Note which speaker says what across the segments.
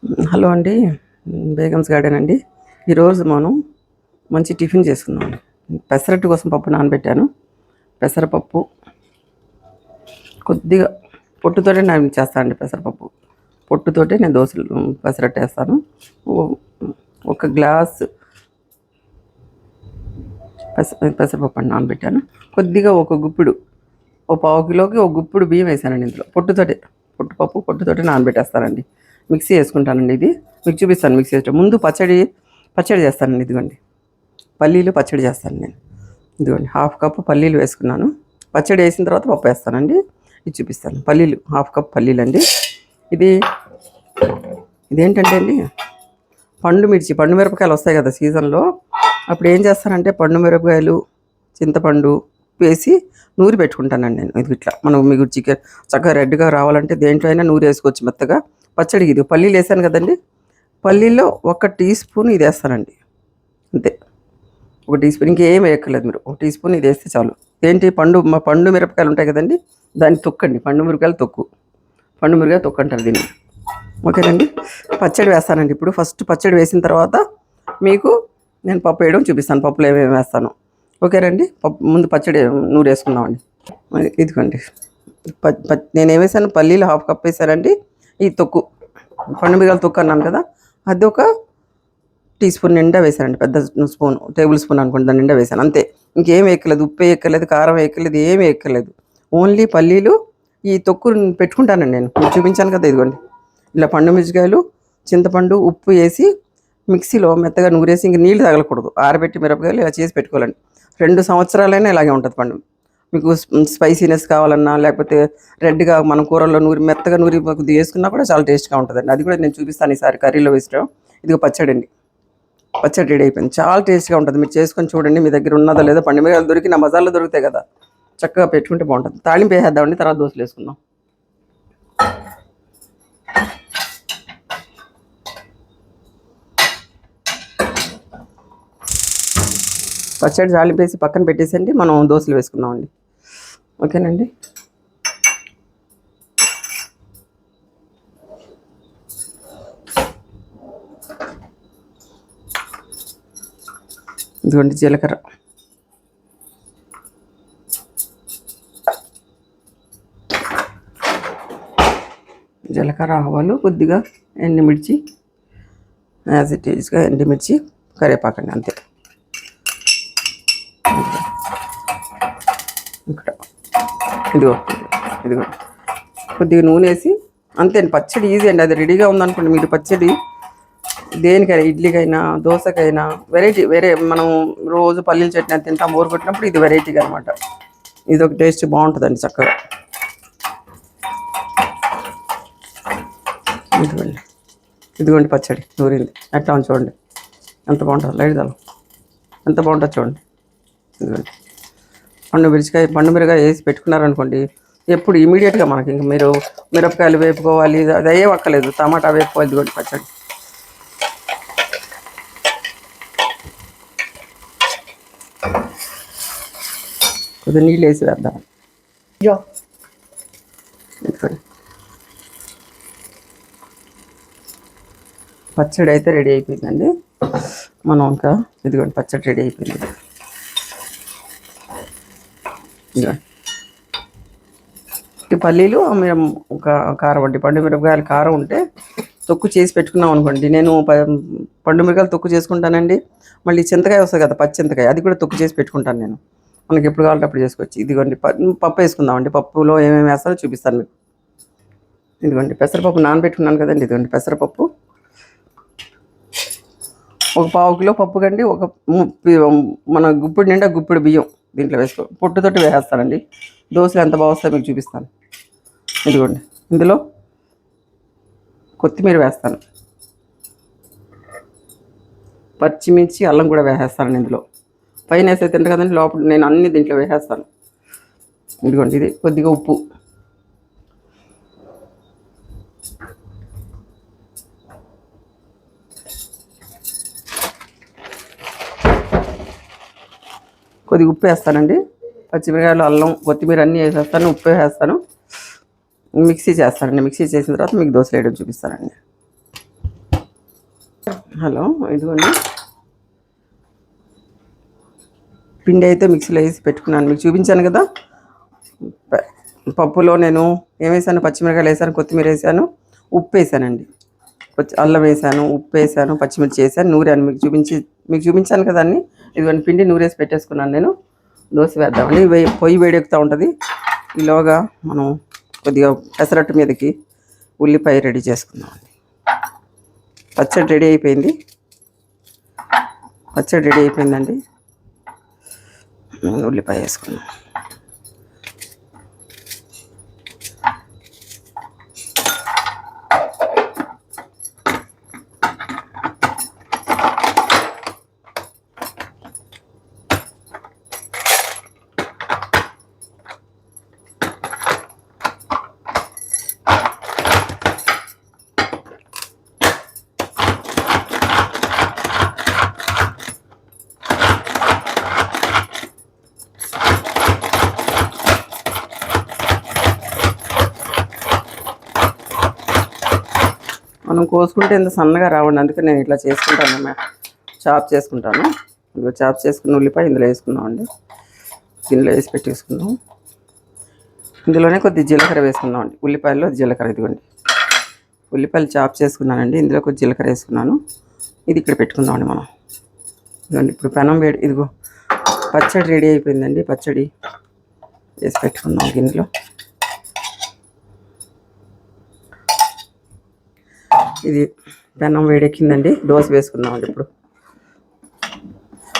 Speaker 1: Hello అండి, Begums garden అండి. ఈరోజు మనం మంచి టిఫిన్ చేసుకుందాం. పెసరట్టు కోసం పప్పు నానబెట్టాను. పెసరపప్పు కొద్దిగా పొట్టుతోటే నేను చేస్తానండి. పెసరపప్పు పొట్టుతోటే నేను దోశలు పెసరట్టు వేస్తాను. ఒక గ్లాస్ పెసరపప్పు అని నానబెట్టాను. కొద్దిగా ఒక గుప్పిడు, ఒక పావు కిలోకి ఒక గుప్పిడు బియ్యం వేసానండి. ఇందులో పొట్టుతోటే నానబెట్టేస్తానండి. మిక్సీ వేసుకుంటానండి. ఇది మీకు చూపిస్తాను. మిక్సీ వేస్తే ముందు పచ్చడి చేస్తానండి. ఇదిగోండి పల్లీలు పచ్చడి చేస్తాను నేను. ఇదిగోండి హాఫ్ కప్ పల్లీలు వేసుకున్నాను. పచ్చడి వేసిన తర్వాత పప్పు వేస్తానండి. ఇది చూపిస్తాను. పల్లీలు హాఫ్ కప్ పల్లీలు అండి. ఇదేంటంటే అండి, పండు మిరపకాయలు వస్తాయి కదా సీజన్లో. అప్పుడు ఏం చేస్తానంటే పండు మిరపకాయలు, చింతపండు వేసి నూరి పెట్టుకుంటానండి నేను. ఇది ఇట్లా మనం మీకు చికెన్ చక్కగా రెడ్గా రావాలంటే దేంట్లో అయినా నూరి వేసుకోవచ్చు మెత్తగా. పచ్చడికి ఇది పల్లీలు వేసాను కదండి, పల్లీలో 1 టీ స్పూన్ ఇది వేస్తానండి అంతే. 1 టీ స్పూన్, ఇంకేం వేయక్కర్లేదు మీరు. 1 టీ స్పూన్ ఇది వేస్తే చాలు. ఏంటి పండు మిరపకాయలు ఉంటాయి కదండి, దాన్ని తొక్కండి. పండు మిరపకాయలు తొక్కు అంటారు దీన్ని. ఓకేనండి. పచ్చడి వేస్తానండి. ఇప్పుడు ఫస్ట్ పచ్చడి వేసిన తర్వాత మీకు నేను పప్పు వేయడం చూపిస్తాను. పప్పులో ఏమేమి వేస్తాను. ఓకేనండి. ముందు పచ్చడి నూరు వేసుకుందామండి. ఇదిగోండి నేను వేసాను, పల్లీలు హాఫ్ కప్ వేసానండి. ఈ పండు మిరపకాయలు తొక్కు అన్నాను కదా, అది 1 టీ స్పూన్ నిండా వేసానండి. పెద్ద స్పూన్, టేబుల్ స్పూన్ అనుకోండి, దాని నిండా వేసాను అంతే. ఇంకేం వేయక్కర్లేదు. ఉప్పు వేయక్కర్లేదు, కారం వేయక్కర్లేదు, ఏమి వేయక్కర్లేదు. ఓన్లీ పల్లీలు ఈ తొక్కు పెట్టుకుంటానండి నేను. చూపించాను కదా, ఇదిగోండి ఇలా పండు మిరపకాయలు, చింతపండు, ఉప్పు వేసి మిక్సీలో మెత్తగా నూరేసి, ఇంక నీళ్ళు తగలకూడదు, ఆరబెట్టి మిరపకాయలు ఇలా చేసి పెట్టుకోవాలండి. 2 సంవత్సరాలైనా ఇలాగే ఉంటుంది పండు. మీకు స్పైసీనెస్ కావాలన్నా, లేకపోతే రెడ్గా మనం కూరల్లో మెత్తగా నూరి వేసుకున్నా కూడా చాలా టేస్ట్గా ఉంటుందండి. అది కూడా నేను చూపిస్తాను ఈసారి కర్రీలో వేసడం. ఇదిగో పచ్చడి అండి. పచ్చడి రెడీ అయిపోయింది. చాలా టేస్ట్గా ఉంటుంది. మీరు చేసుకొని చూడండి. మీ దగ్గర ఉన్నదో లేదో పండు మిరపకాయలు దొరికిన మసాలా దొరుకుతాయి కదా, చక్కగా పెట్టుకుంటే బాగుంటుంది. తాళింపు వేసేద్దామండి, తర్వాత దోశలు వేసుకుందాం. పచ్చడి జాలిపేసి పక్కన పెట్టేసండి, మనం దోశలు వేసుకుందామండి. ఓకేనండి. ఇదిగోండి జీలకర్ర, ఆవాలు, కొద్దిగా ఎండుమిర్చి, యాజ్ ఇట్ ఈజ్గా ఎండుమిర్చి, కరివేపాకండి అంతే. ఇక్కడ ఇదిగో కొద్దిగా నూనె వేసి అంతే. పచ్చడి ఈజీ అండి. అది రెడీగా ఉందనుకోండి, మీరు పచ్చడి దేనికైనా, ఇడ్లీకైనా, దోశకైనా వేరే మనం రోజు పల్లీలు చట్నీ తింటాం బోరు కొట్టినప్పుడు, ఇది వెరైటీగా అనమాట. ఇది ఒక టేస్ట్ బాగుంటుందండి చక్కగా. ఇదిగోండి పచ్చడి నూరింది. ఎట్లా ఉంది చూడండి, ఎంత బాగుంటుంది. లైట్ దాలు ఎంత బాగుంటుంది చూడండి. ఇదిగోండి పండు మిరపకాయ వేసి పెట్టుకున్నారనుకోండి, ఎప్పుడు ఇమీడియట్గా మనకి ఇంక మీరు మిరపకాయలు వేపుకోవాలి, అది అయ్యే ఒక్కలేదు, టమాటా వేపుకోవాలి. ఇదిగోండి పచ్చడి. కొద్దిగా నీళ్ళు వేసి వేద్దాం. పచ్చడి అయితే రెడీ అయిపోయిందండి. మనం ఇంకా ఇదిగోండి పచ్చడి రెడీ అయిపోయింది. ఇదిగోండి పల్లీలు, ఒక కారం అండి. పండు మిరపకాయలు కారం ఉంటే తొక్కు చేసి పెట్టుకున్నాం అనుకోండి. నేను పండు మిరపకాయలు తొక్కు చేసుకుంటానండి. మళ్ళీ చింతకాయ వస్తుంది కదా, పచ్చి చింతకాయ, అది కూడా తొక్కు చేసి పెట్టుకుంటాను నేను. మనకి ఎప్పుడు కావాలంటే అప్పుడు చేసుకోవచ్చు. ఇదిగోండి పప్పు వేసుకుందామండి. పప్పులో ఏమేమి వేస్తారో చూపిస్తాను మీకు. ఇదిగోండి పెసరపప్పు నానబెట్టుకున్నాను కదండి. ఇదిగోండి పెసరపప్పు, ఒక పావు కిలో పప్పు కండి, మన గుప్పిడి నిండా గుప్పిడి బియ్యం దీంట్లో వేసుకో. పొట్టుతోటి వేసేస్తానండి. దోశలు ఎంత బాగా వస్తాయో మీకు చూపిస్తాను. ఇదిగోండి ఇందులో కొత్తిమీర వేస్తాను, పచ్చిమిర్చి, అల్లం కూడా వేసేస్తాను ఇందులో. పైన వేసే తింటే కదండి, లోపల నేను అన్ని దీంట్లో వేసేస్తాను. ఇదిగోండి ఇది కొద్దిగా ఉప్పు, కొద్దిగా ఉప్పు వేస్తానండి. పచ్చిమిరకాయలు, అల్లం, కొత్తిమీర అన్నీ వేసేస్తాను, ఉప్పు వేసేస్తాను. మిక్సీ చేస్తానండి. మిక్సీ చేసిన తర్వాత మీకు దోశలు వేయడం చూపిస్తానండి. హలో, ఇదిగోండి పిండి అయితే మిక్సీలో వేసి పెట్టుకున్నాను. మీకు చూపించాను కదా. పప్పులో నేను ఏమేసాను, పచ్చిమిరకాయలు వేసాను, కొత్తిమీర వేసాను, ఉప్పు వేసానండి, అల్లం వేసాను, ఉప్పు వేసాను, పచ్చిమిర్చి వేసాను, నూరాను. మీకు చూపించాను కదా అన్ని. ఇదిగోండి పిండి నూరేసి పెట్టేసుకున్నాను నేను. దోశ వేద్దామండి. పొయ్యి వేడెక్కుతూ ఉంటుంది. ఈలోగా మనం కొద్దిగా పెసరట్టు మీదకి ఉల్లిపాయ రెడీ చేసుకుందామండి. పచ్చడి రెడీ అయిపోయిందండి. ఉల్లిపాయ వేసుకున్నాం. మనం కోసుకుంటే ఇంత సన్నగా రావండి, అందుకే నేను ఇట్లా చేసుకుంటాను. చాప్ చేసుకుంటాను. ఇదిగో చాప్ చేసుకున్న ఉల్లిపాయ ఇందులో వేసుకుందామండి. దీనిలో వేసి పెట్టేసుకుందాం. ఇందులోనే కొద్దిగా జీలకర్ర వేసుకుందామండి. ఉల్లిపాయల్లో జీలకర్ర, ఇదిగోండి ఉల్లిపాయలు చాప్ చేసుకున్నానండి. ఇందులో కొద్ది జీలకర్ర వేసుకున్నాను. ఇది ఇక్కడ పెట్టుకుందామండి మనం. ఇదిగోండి ఇప్పుడు పెనం వేడి. ఇదిగో పచ్చడి రెడీ అయిపోయిందండి. పచ్చడి వేసి పెట్టుకుందాం గిన్నెలో. ఇది పెనం వేడెక్కిందండి. దోశ వేసుకుందామండి. ఇప్పుడు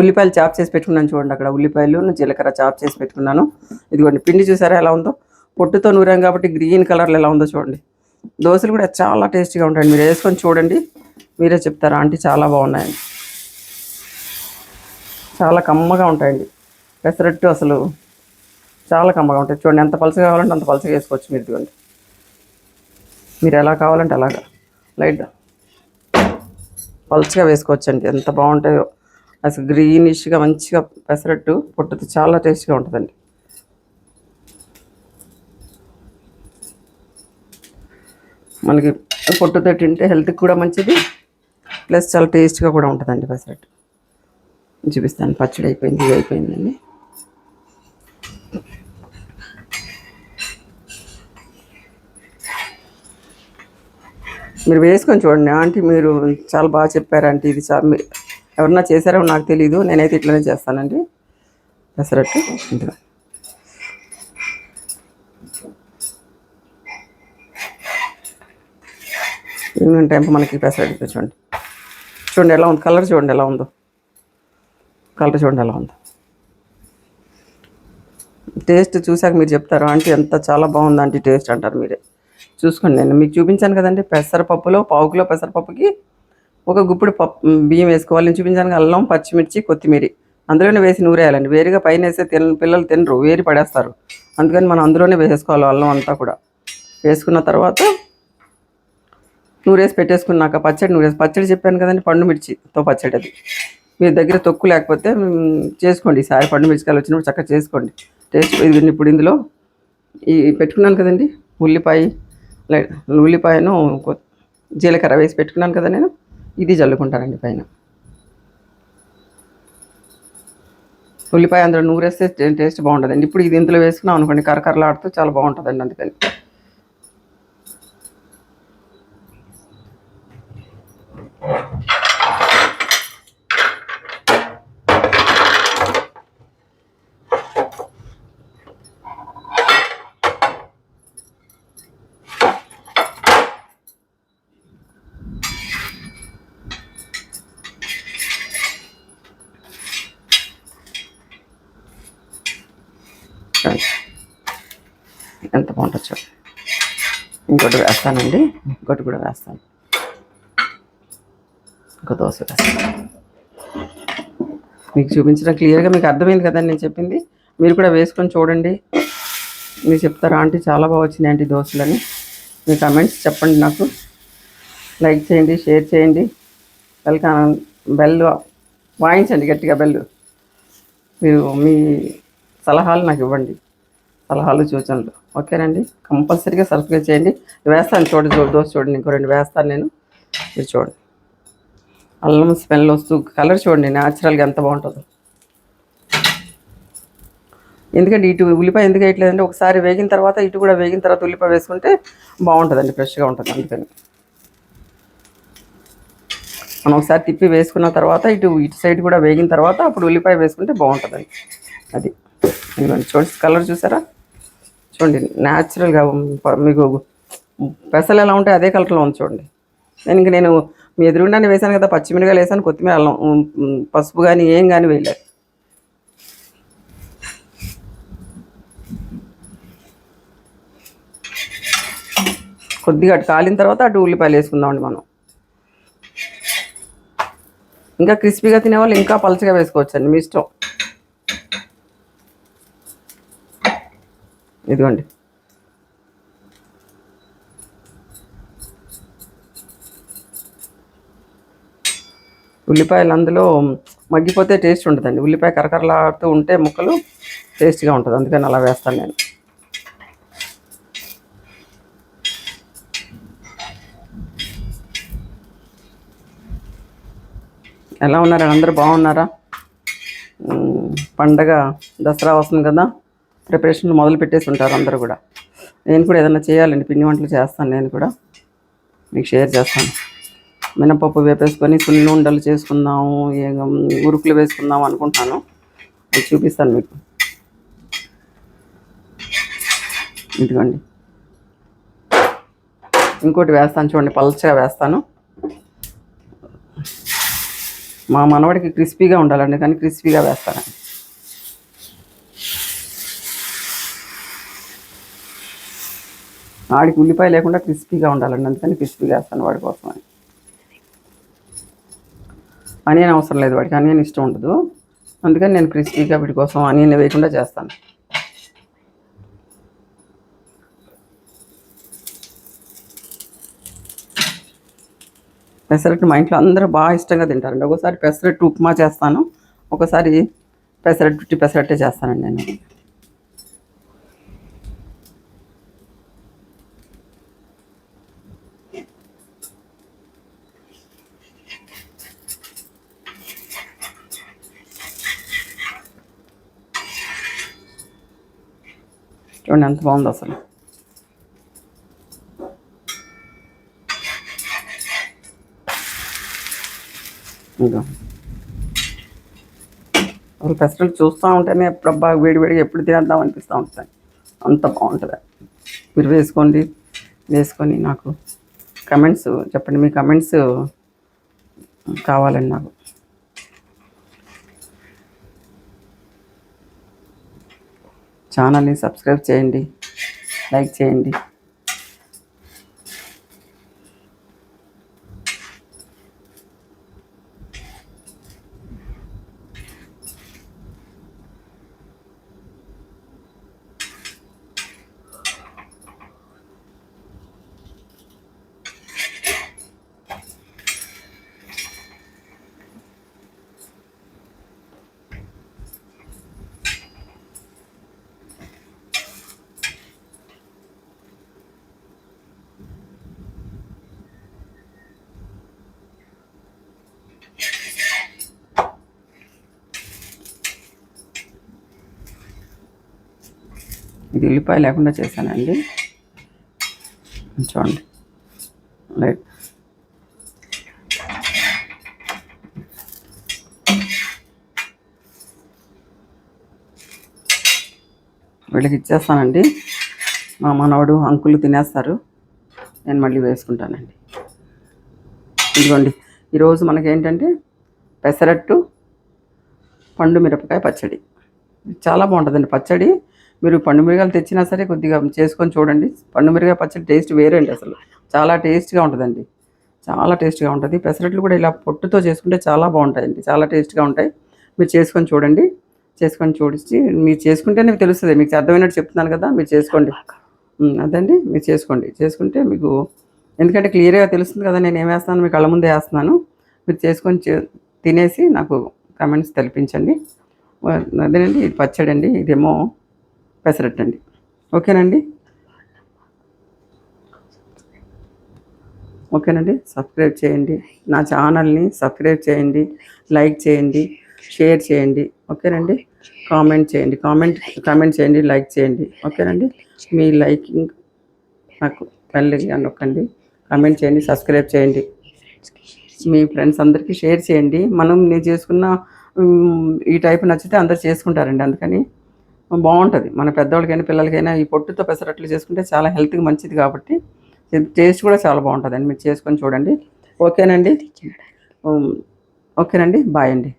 Speaker 1: ఉల్లిపాయలు చాప్ చేసి పెట్టుకున్నాను చూడండి. అక్కడ ఉల్లిపాయలు జీలకర్ర చాప్ చేసి పెట్టుకున్నాను. ఇదిగోండి పిండి చూసారా ఎలా ఉందో. పొట్టుతో నూరాం కాబట్టి గ్రీన్ కలర్లో ఎలా ఉందో చూడండి. దోశలు కూడా చాలా టేస్టీగా ఉంటాయండి. మీరు వేసుకొని చూడండి, మీరే చెప్తారా ఆంటీ చాలా బాగున్నాయండి. చాలా కమ్మగా ఉంటాయండి. పెసరట్టు అసలు చాలా కమ్మగా ఉంటాయి. చూడండి ఎంత పలుచగా కావాలంటే అంత పలుచగా వేసుకోవచ్చు మీరు. ఇదిగోండి మీరు ఎలా కావాలంటే అలాగా లైట్ పలుచగా వేసుకోవచ్చండి. ఎంత బాగుంటాయో అసలు. గ్రీనిష్గా మంచిగా పెసరట్టు పొట్టుతో చాలా టేస్ట్గా ఉంటుందండి. మనకి పొట్టుతో తింటే హెల్త్కి కూడా మంచిది, ప్లస్ చాలా టేస్ట్గా కూడా ఉంటుందండి పెసరట్టు. చూపిస్తాను. పచ్చడి అయిపోయింది, ఇది అయిపోయిందండి. మీరు వేసుకొని చూడండి ఆంటీ, మీరు చాలా బాగా చెప్పారు ఆంటీ. ఇది చాలా ఎవరన్నా చేశారో నాకు తెలీదు, నేనైతే ఇట్లనే చేస్తానండి పెసరట్టు. ఇందులో ఈవినింగ్ టైం మనకి పెసరట్టు చూడండి ఎలా ఉంది. కలర్ చూడండి ఎలా ఉందో. టేస్ట్ చూసాక మీరు చెప్తారు ఆంటీ ఎంత చాలా బాగుంది ఆంటీ టేస్ట్ అంటారు మీరే. చూసుకోండి, నేను మీకు చూపించాను కదండి. పెసరపప్పులో పావు కిలో పెసరపప్పుకి ఒక గుప్పుడు బియ్యం వేసుకోవాలి. నేను చూపించాను అల్లం, పచ్చిమిర్చి, కొత్తిమీర అందులోనే వేసి నూరేయాలండి. వేరుగా పైన వేస్తే పిల్లలు తినరు, వేరి పడేస్తారు. అందుకని మనం అందులోనే వేసేసుకోవాలి అల్లం అంతా కూడా. వేసుకున్న తర్వాత నూరేసి పెట్టేసుకున్నాక పచ్చడి చెప్పాను కదండి, పండు మిర్చితో పచ్చడి. అది మీ దగ్గర తొక్కు లేకపోతే చేసుకోండి. ఈసారి పండు మిర్చికాయలు వచ్చినప్పుడు చక్కగా చేసుకోండి. టేస్ట్ ఇప్పుడు ఇందులో ఈ పెట్టుకున్నాను కదండి ఉల్లిపాయను జీలకర్ర వేసి పెట్టుకున్నాను కదా నేను. ఇది చల్లుకుంటానండి పైన. ఉల్లిపాయ అందులో నూరేస్తే టేస్ట్ బాగుంటుందండి. ఇప్పుడు ఇది ఇందులో వేసుకున్నాం అనుకోండి, కరకరలాడుతూ చాలా బాగుంటుందండి. అందుకని ఎంత బాగుంటుంది చూడండి. ఇంకోటి వేస్తానండి, ఇంకోటి కూడా వేస్తాను. ఇంకో దోశ వేస్తాను. మీకు చూపించడం క్లియర్గా మీకు అర్థమైంది కదండి నేను చెప్పింది. మీరు కూడా వేసుకొని చూడండి. మీరు చెప్తారా ఆంటీ చాలా బాగా వచ్చినాయి ఆంటీ దోశలని. మీ కమెంట్స్ చెప్పండి నాకు. లైక్ చేయండి, షేర్ చేయండి, బెల్ వాయించండి గట్టిగా బెల్. మీరు మీ సలహాలు నాకు ఇవ్వండి, సలహాలు సూచనలు. ఓకేనండి, కంపల్సరీగా సబ్స్క్రైబ్ చేయండి. వేస్తాను చూడండి, దోశ చూడండి, ఇంకో 2 వేస్తాను నేను, మీరు చూడండి. అల్లం స్మెల్ వస్తూ కలర్ చూడండి న్యాచురల్గా ఎంత బాగుంటుందో. ఎందుకంటే ఇటు ఉల్లిపాయ ఎందుకు వేయట్లేదంటే ఒకసారి వేగిన తర్వాత ఇటు కూడా వేగిన తర్వాత ఉల్లిపాయ వేసుకుంటే బాగుంటుందండి, ఫ్రెష్గా ఉంటుంది. అందుకని మనం ఒకసారి తిప్పి వేసుకున్న తర్వాత ఇటు సైడ్ కూడా వేగిన తర్వాత అప్పుడు ఉల్లిపాయ వేసుకుంటే బాగుంటుందండి. అది ఇదిగోండి చూడండి, కలర్ చూసారా చూడండి న్యాచురల్గా మీకు పెసలు ఎలా ఉంటాయి అదే కలర్లో ఉంది చూడండి. నేను మీ ఎదురుగుండానే వేసాను కదా, పచ్చిమిరకాయలు వేసాను, కొత్తిమీర, అల్లం, పసుపు కానీ ఏం కానీ వేయలేదు. కొద్దిగా అటు కాలిన తర్వాత అటు ఉల్లిపాయలు వేసుకుందామండి మనం. ఇంకా క్రిస్పీగా తినేవాళ్ళు ఇంకా పలచగా వేసుకోవచ్చండి, మీ ఇష్టం. ఇదిగోండి ఉల్లిపాయలు అందులో మగ్గిపోతే టేస్ట్ ఉంటుందండి. ఉల్లిపాయ కరకరలాడుతూ ఉంటే ముక్కలు టేస్ట్గా ఉంటుంది, అందుకని అలా వేస్తాను నేను. ఎలా ఉన్నారా అందరూ, బాగున్నారా? పండగ దసరా వస్తుంది కదా, ప్రిపరేషన్లు మొదలు పెట్టేసి ఉంటారు అందరూ కూడా. నేను కూడా ఏదైనా చేయాలండి, పిండి వంటలు చేస్తాను, నేను కూడా మీకు షేర్ చేస్తాను. మినపప్పు వేపేసుకొని సున్ను ఉండలు చేసుకుందాము, ఉరుకులు వేసుకుందాము అనుకుంటున్నాను, అది చూపిస్తాను మీకు. ఇదిగోండి ఇంకోటి వేస్తాను చూడండి, పల్చగా వేస్తాను. మా మనవాడికి క్రిస్పీగా ఉండాలండి, కానీ క్రిస్పీగా వేస్తానండి. వాడికి ఉల్లిపాయ లేకుండా క్రిస్పీగా ఉండాలండి, అందుకని క్రిస్పీగా వేస్తాను వాడి కోసం అని. ఆనియన్ అవసరం లేదు వాడికి, ఆనియన్ ఇష్టం ఉండదు, అందుకని నేను క్రిస్పీగా వీడి కోసం ఆనియన్ వేయకుండా చేస్తాను. పెసరట్టు మా ఇంట్లో అందరూ బాగా ఇష్టంగా తింటారండి. ఒకసారి పెసరట్టు ఉప్మా చేస్తాను, ఒకసారి పెసరట్టు పెసరట్టే చేస్తానండి నేను. చూడండి ఎంత బాగుంది అసలు. ఇంకా అసలు పెసరట్టు చూస్తూ ఉంటేనే ఎప్పుడబ్బా వేడివేడిగా ఎప్పుడు తినేద్దాం అనిపిస్తూ ఉంటుంది, అంత బాగుంటుంది. మీరు వేసుకొని నాకు కమెంట్స్ చెప్పండి, మీ కమెంట్స్ కావాలండి నాకు. ఛానల్ని సబ్స్క్రైబ్ చేయండి, లైక్ చేయండి. ఇది ఉల్లిపాయ లేకుండా చేశానండి, చూడండి. రైట్, వీళ్ళకి ఇచ్చేస్తానండి, మా మనవడు అంకులు తినేస్తారు, నేను మళ్ళీ వేసుకుంటానండి. ఇదిగోండి ఈరోజు మనకేంటంటే పెసరట్టు పండు మిరపకాయ పచ్చడి. చాలా బాగుంటుందండి పచ్చడి. మీరు పండు మిరగాయలు తెచ్చినా సరే కొద్దిగా చేసుకొని చూడండి. పండు మిరగాయ పచ్చడి టేస్ట్ వేరే అండి, అసలు చాలా టేస్ట్గా ఉంటుందండి, చాలా టేస్ట్గా ఉంటుంది. పెసరట్లు కూడా ఇలా పొట్టుతో చేసుకుంటే చాలా బాగుంటాయండి, చాలా టేస్ట్గా ఉంటాయి. మీరు చేసుకొని చూడండి, చేసుకొని చూడించి మీరు చేసుకుంటే మీకు తెలుస్తుంది. మీకు అర్థమైనట్టు చెప్తున్నాను కదా, మీరు చేసుకోండి. అదండి మీరు చేసుకుంటే మీకు, ఎందుకంటే క్లియర్గా తెలుస్తుంది కదా నేను ఏం వేస్తాను, మీ కళ్ళ ముందే వేస్తున్నాను. మీరు చేసుకొని తినేసి నాకు కమెంట్స్ తెలిపించండి. అదేనండి ఇది పచ్చడి అండి, ఇదేమో పెసరట్టు అండి. ఓకేనండి, ఓకేనండి. సబ్స్క్రైబ్ చేయండి, నా ఛానల్ని సబ్స్క్రైబ్ చేయండి, లైక్ చేయండి, షేర్ చేయండి. ఓకేనండి. కామెంట్ చేయండి, లైక్ చేయండి. ఓకేనండి. మీ లైకింగ్ నాకు బెల్గా నొక్కండి, కామెంట్ చేయండి, సబ్స్క్రైబ్ చేయండి. మీ ఫ్రెండ్స్ అందరికీ షేర్ చేయండి. నేను చేసుకున్న ఈ టైప్ నచ్చితే అందరు చేసుకుంటారండి. అందుకని బాగుంటుంది. మన పెద్దవాళ్ళకైనా పిల్లలకైనా ఈ పొట్టుతో పెసరట్లు చేసుకుంటే చాలా హెల్త్కి మంచిది కాబట్టి టేస్ట్ కూడా చాలా బాగుంటుందండి. మీరు చేసుకొని చూడండి. ఓకేనండి. ఓకేనండి. బాయ్ అండి.